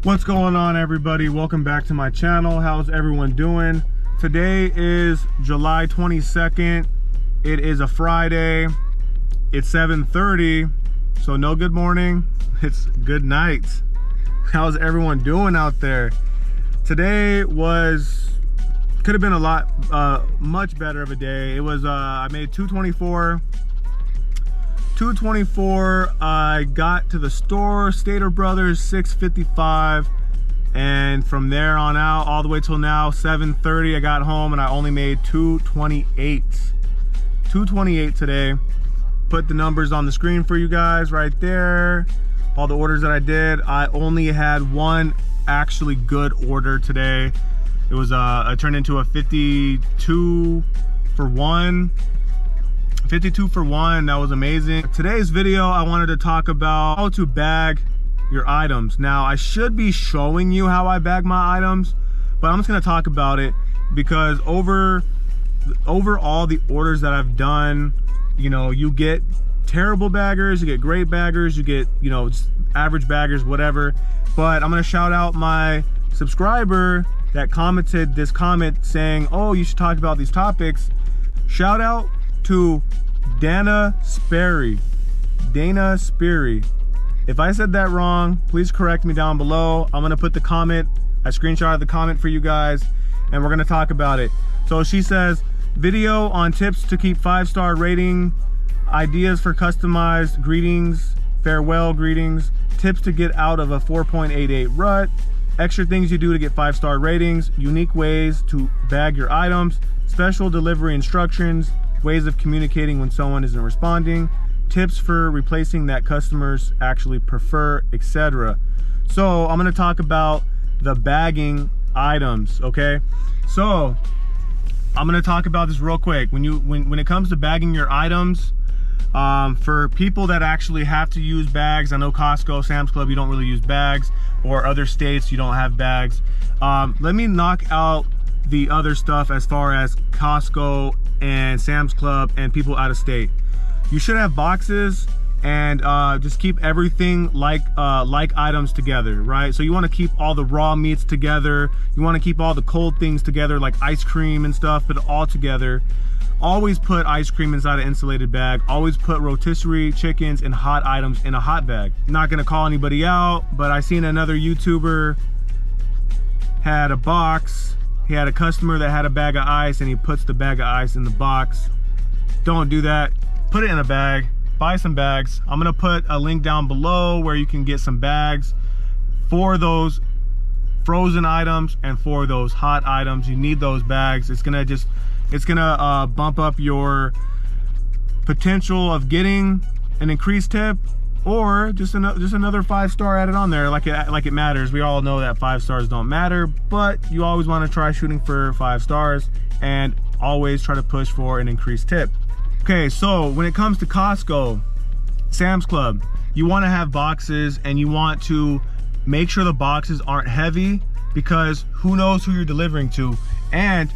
What's going on, everybody? Welcome back to my channel. How's everyone doing? Today is July 22nd. It is a Friday. It's 7:30, so no good morning, it's good night. How's everyone doing out there? Today could have been a lot much better of a day. It was I made $224. I got to the store, Stater Brothers, $6.55, and from there on out all the way till now, 7:30, I got home and I only made $228 today. Put the numbers on the screen for you guys right there. All the orders that I did. I only had one actually good order today. It was I turned into a 52 for one. 52 for one. That was amazing. Today's video, I wanted to talk about how to bag your items. Now, I should be showing you how I bag my items, but I'm just gonna talk about it because over all the orders that I've done, you know, you get terrible baggers, you get great baggers, you get, you know, just average baggers, whatever. But I'm gonna shout out my subscriber that commented this comment saying, oh, you should talk about these topics. Shout out to Dana Sperry. If I said that wrong, please correct me down below. I'm gonna put the comment, I screenshotted the comment for you guys, and we're gonna talk about it. So she says, video on tips to keep 5-star rating, ideas for customized greetings, farewell greetings, tips to get out of a 4.88 rut, extra things you do to get 5-star ratings, unique ways to bag your items, special delivery instructions, ways of communicating when someone isn't responding, tips for replacing that customers actually prefer, etc. So I'm going to talk about the bagging items, okay? So I'm going to talk about this real quick. When it comes to bagging your items, for people that actually have to use bags, I know Costco, Sam's Club, you don't really use bags, or other states you don't have bags. Let me knock out the other stuff as far as Costco and Sam's Club and people out of state. You should have boxes and just keep everything like items together, right? So you want to keep all the raw meats together, you want to keep all the cold things together like ice cream and stuff, but all together. Always put ice cream inside an insulated bag. Always put rotisserie chickens and hot items in a hot bag. Not gonna call anybody out, but I seen another YouTuber had a box. He had a customer that had a bag of ice and he puts the bag of ice in the box. Don't do that. Put it in a bag. Buy some bags. I'm gonna put a link down below where you can get some bags for those frozen items and for those hot items. You need those bags. It's gonna bump up your potential of getting an increased tip, or just another 5-star added on there, like it matters. We all know that 5 stars don't matter, but you always want to try shooting for 5 stars and always try to push for an increased tip. Okay, so when it comes to Costco, Sam's Club, you want to have boxes and you want to make sure the boxes aren't heavy, because who knows who you're delivering to, and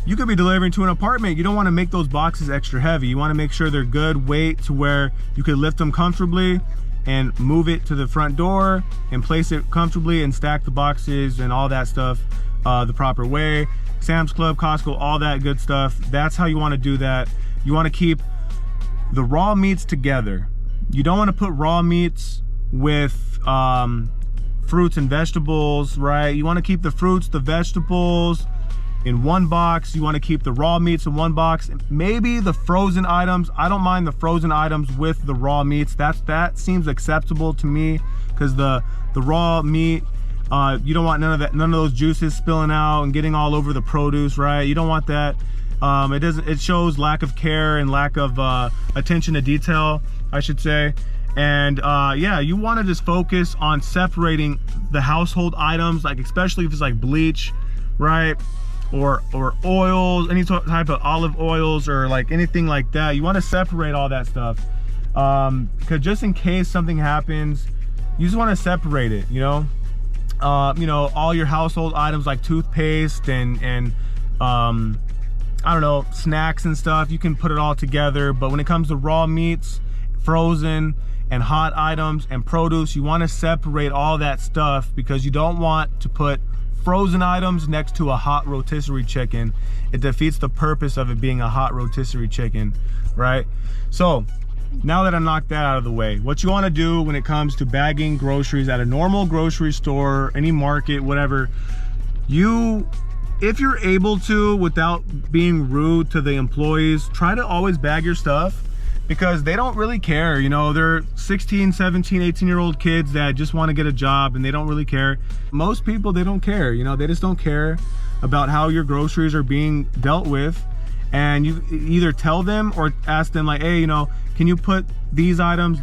you could be delivering to an apartment. You don't want to make those boxes extra heavy. You want to make sure they're good weight to where you could lift them comfortably and move it to the front door and place it comfortably and stack the boxes and all that stuff the proper way. Sam's Club, Costco, all that good stuff. That's how you want to do that. You want to keep the raw meats together. You don't want to put raw meats with fruits and vegetables, right? You want to keep the fruits, the vegetables in one box. You want to keep the raw meats in one box. Maybe the frozen items. I don't mind the frozen items with the raw meats. That seems acceptable to me, because the raw meat, you don't want none of those juices spilling out and getting all over the produce, right? You don't want that. It shows lack of care and lack of attention to detail, I should say. And yeah, you want to just focus on separating the household items, like especially if it's like bleach, right? Or oils, any type of olive oils or like anything like that. You want to separate all that stuff, because just in case something happens, you just want to separate it, you know, all your household items like toothpaste and I don't know, snacks and stuff, you can put it all together. But when it comes to raw meats, frozen and hot items and produce. You want to separate all that stuff because you don't want to put frozen items next to a hot rotisserie chicken. It defeats the purpose of it being a hot rotisserie chicken, right? So now that I knocked that out of the way, what you want to do when it comes to bagging groceries at a normal grocery store, any market, whatever, if you're able to, without being rude to the employees, try to always bag your stuff, because they don't really care. You know, they're 16, 17, 18-year-old kids that just want to get a job and they don't really care. Most people, they don't care. You know, they just don't care about how your groceries are being dealt with. And you either tell them or ask them like, hey, you know, can you put these items,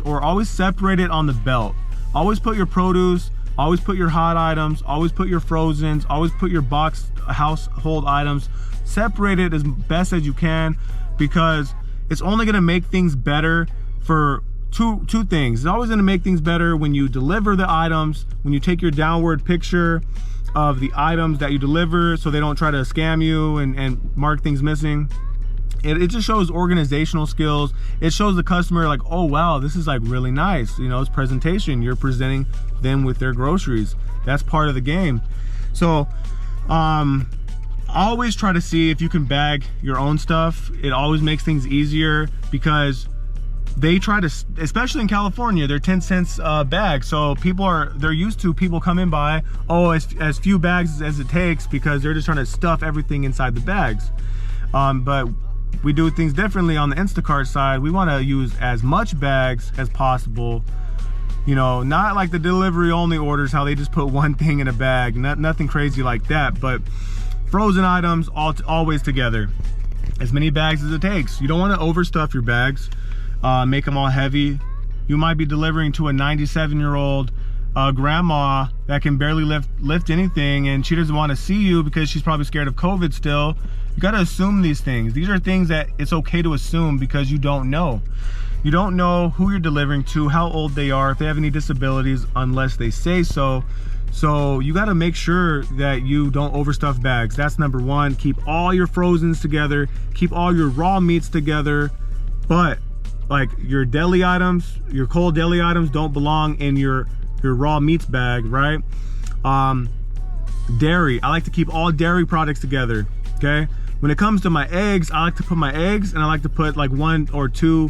or always separate it on the belt. Always put your produce, always put your hot items, always put your frozens, always put your boxed household items. Separate it as best as you can, because it's only gonna make things better for two things. It's always gonna make things better when you deliver the items, when you take your downward picture of the items that you deliver so they don't try to scam you and mark things missing. It just shows organizational skills. It shows the customer like, oh wow, this is like really nice. You know, it's presentation. You're presenting them with their groceries. That's part of the game. So always try to see if you can bag your own stuff. It always makes things easier, because they try to, especially in California, they're 10 cents bag. So they're used to people coming by, oh, as few bags as it takes, because they're just trying to stuff everything inside the bags. But we do things differently on the Instacart side. We want to use as much bags as possible. You know, not like the delivery only orders, how they just put one thing in a bag. Nothing crazy like that, but frozen items always together. As many bags as it takes. You don't want to overstuff your bags, make them all heavy. You might be delivering to a 97-year-old grandma that can barely lift anything, and she doesn't want to see you because she's probably scared of COVID still. You got to assume these things. These are things that it's okay to assume, because you don't know. You don't know who you're delivering to, how old they are, if they have any disabilities, unless they say so. So you got to make sure that you don't overstuff bags. That's number one. Keep all your frozens together. Keep all your raw meats together. But like your deli items, your cold deli items don't belong in your raw meats bag, right? Dairy, I like to keep all dairy products together, okay? When it comes to my eggs, I like to put my eggs, and I like to put like 1 or 2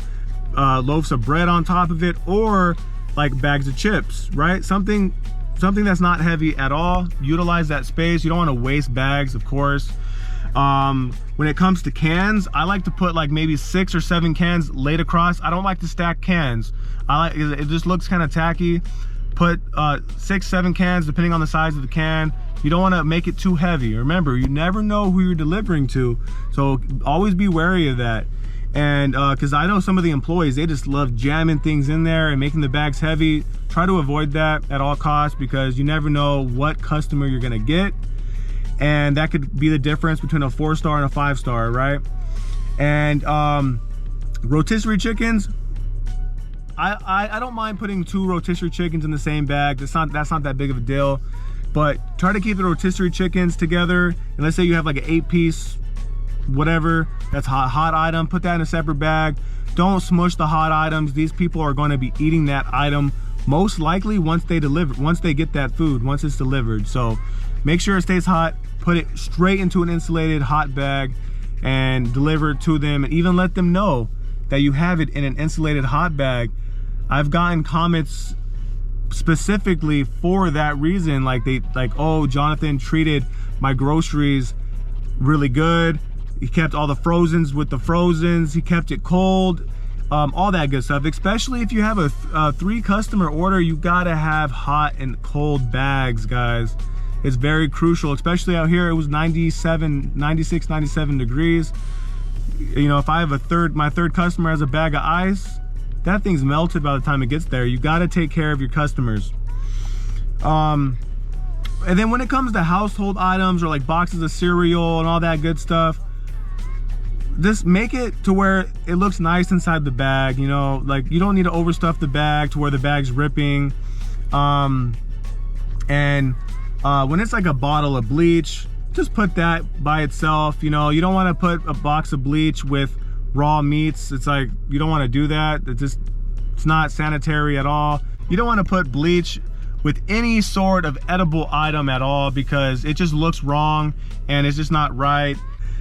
loaves of bread on top of it, or like bags of chips, right? Something that's not heavy at all. Utilize that space. You don't want to waste bags, of course. When it comes to cans, I like to put like maybe 6 or 7 cans laid across. I don't like to stack cans. It just looks kind of tacky. Put 6, 7 cans depending on the size of the can. You don't want to make it too heavy. Remember, you never know who you're delivering to, so always be wary of that. And because I know some of the employees, they just love jamming things in there and making the bags heavy. Try to avoid that at all costs, because you never know what customer you're gonna get, and that could be the difference between a 4-star and a 5-star, right? And rotisserie chickens, I don't mind putting 2 rotisserie chickens in the same bag. That's not that big of a deal. But try to keep the rotisserie chickens together. And let's say you have like an 8-piece whatever that's hot item, put that in a separate bag. Don't smush the hot items. These people are going to be eating that item most likely once they get that food, once it's delivered. So make sure it stays hot. Put it straight into an insulated hot bag and deliver it to them, and even let them know that you have it in an insulated hot bag. I've gotten comments specifically for that reason, like oh, Jonathan treated my groceries really good. He kept all the frozens with the frozens. He kept it cold, all that good stuff. Especially if you have a 3-customer order, you gotta have hot and cold bags, guys. It's very crucial, especially out here. It was 96, 97 degrees. You know, if I have my third customer has a bag of ice, that thing's melted by the time it gets there. You got to take care of your customers. And then when it comes to household items or like boxes of cereal and all that good stuff, just make it to where it looks nice inside the bag. You know, like you don't need to overstuff the bag to where the bag's ripping. And when it's like a bottle of bleach, just put that by itself. You know, you don't want to put a box of bleach with raw meats. It's like, you don't want to do that. It's not sanitary at all. You don't want to put bleach with any sort of edible item at all, because it just looks wrong and it's just not right.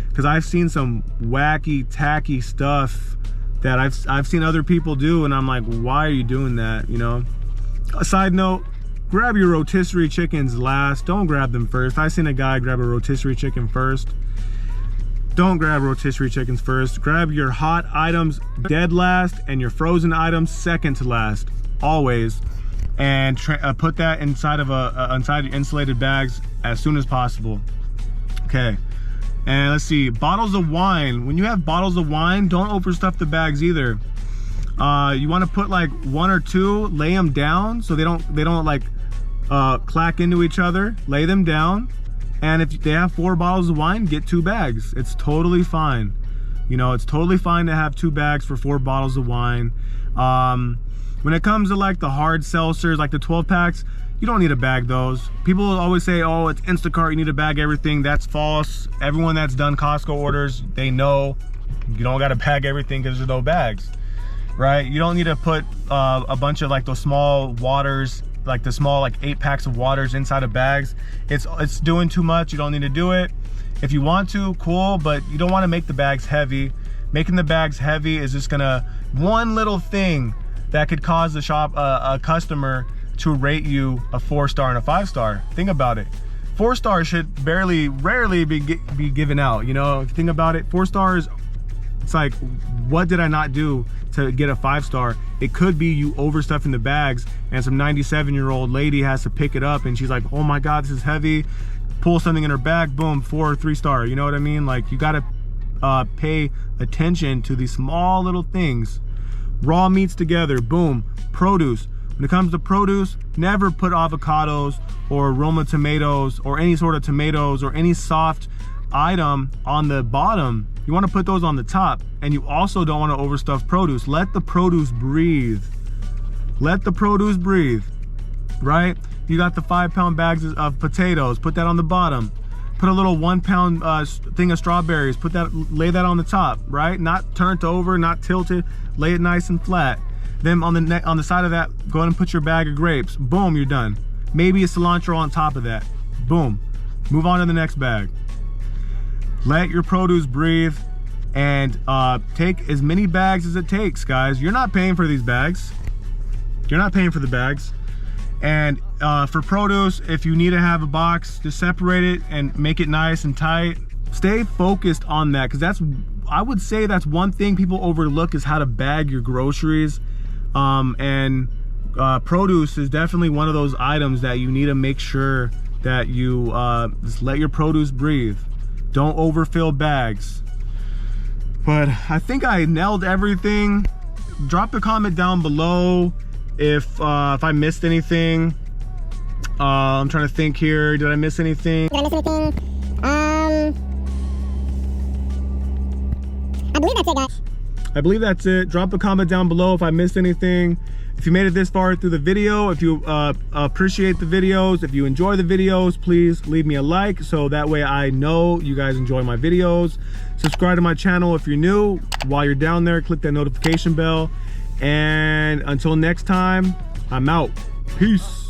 Because I've seen some wacky, tacky stuff that I've seen other people do, and I'm like, why are you doing that, you know? A side note, grab your rotisserie chickens last. Don't grab them first. I seen a guy grab a rotisserie chicken first. Don't grab rotisserie chickens first. Grab your hot items dead last and your frozen items second to last, always. And put that inside of inside your insulated bags as soon as possible. Okay. And let's see, bottles of wine. When you have bottles of wine, don't overstuff the bags either. You want to put like 1 or 2, lay them down so they don't like clack into each other. Lay them down, and if they have 4 bottles of wine, get 2 bags. It's totally fine. You know, it's totally fine to have 2 bags for 4 bottles of wine. When it comes to like the hard seltzers, like the 12 packs, you don't need to bag those. People always say, oh, it's Instacart, you need to bag everything. That's false. Everyone that's done Costco orders, they know you don't gotta bag everything because there's no bags, right? You don't need to put a bunch of like those small waters, like the small like 8 packs of waters inside of bags. It's doing too much. You don't need to do it. If you want to, cool, but you don't want to make the bags heavy. Making the bags heavy is just gonna, one little thing that could cause the shop, a customer to rate you a 4-star and a 5-star. Think about it. 4 stars should rarely be given out. You know, if you think about it, 4 stars, it's like, what did I not do to get a 5-star? It could be you overstuffing the bags and some 97-year-old lady has to pick it up and she's like, oh my God, this is heavy. Pull something in her bag, boom, 4 or 3-star. You know what I mean? Like, you gotta pay attention to these small little things. Raw meats together, boom. Produce. When it comes to produce, never put avocados or Roma tomatoes or any sort of tomatoes or any soft item on the bottom. You want to put those on the top, and you also don't want to overstuff produce. Let the produce breathe. Let the produce breathe, right? You got the 5-pound bags of potatoes, put that on the bottom. Put a little 1-pound thing of strawberries, lay that on the top, right? Not turned over, not tilted, lay it nice and flat. Then on the side of that, go ahead and put your bag of grapes. Boom, you're done. Maybe a cilantro on top of that. Boom. Move on to the next bag. Let your produce breathe, and take as many bags as it takes, guys. You're not paying for these bags. You're not paying for the bags. And for produce, if you need to have a box, just separate it and make it nice and tight. Stay focused on that, because I would say that's one thing people overlook, is how to bag your groceries. Produce is definitely one of those items that you need to make sure that you just let your produce breathe. Don't overfill bags. But I think I nailed everything. Drop a comment down below if I missed anything. I'm trying to think here. Did I miss anything? I believe that's it, guys. I believe that's it. Drop a comment down below if I missed anything. If you made it this far through the video, if you appreciate the videos, if you enjoy the videos, please leave me a like so that way I know you guys enjoy my videos. Subscribe to my channel if you're new. While you're down there, click that notification bell. And until next time, I'm out. Peace.